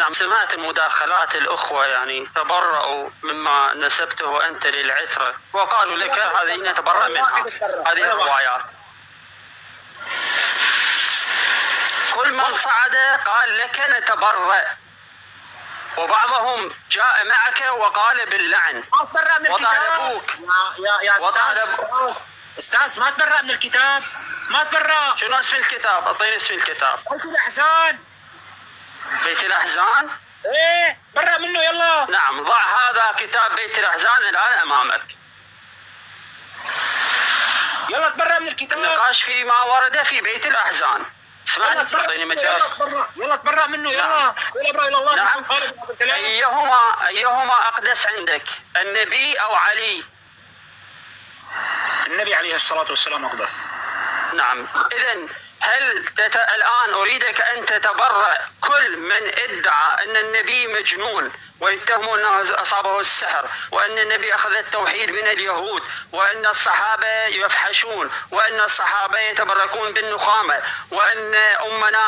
نعم، سمعت مداخلات الأخوة يعني تبرأوا مما نسبته أنت للعترة وقالوا لك هذه نتبرأ منها، هذه الروايات. كل من صعد قال لك نتبرأ، وبعضهم جاء معك وقال باللعن ما تبرأ من الكتاب يا أستاذ، ما تبرأ من الكتاب، ما تبرأ. شنو اسم الكتاب؟ اعطيني اسم الكتاب. بيت الأحزان. بيت الأحزان؟ ايه برأ منه يلا. نعم، ضع هذا كتاب بيت الأحزان الآن أمامك. يلا تبرأ من الكتاب. النقاش فيما ورد في بيت الأحزان. اسمعني، اعطيني مجال. يلا تبرأ منه يلا. نعم. قول أبرأ إلى الله. نعم. أيهما أقدس عندك، النبي أو علي؟ النبي عليه الصلاة والسلام أقدس. نعم، إذن هل الآن أريدك أن تتبرأ كل من ادعى أن النبي مجنون ويتهمون أنه أصابه السحر، وأن النبي أخذ التوحيد من اليهود، وأن الصحابة يفحشون، وأن الصحابة يتبركون بالنخامة، وأن أمنا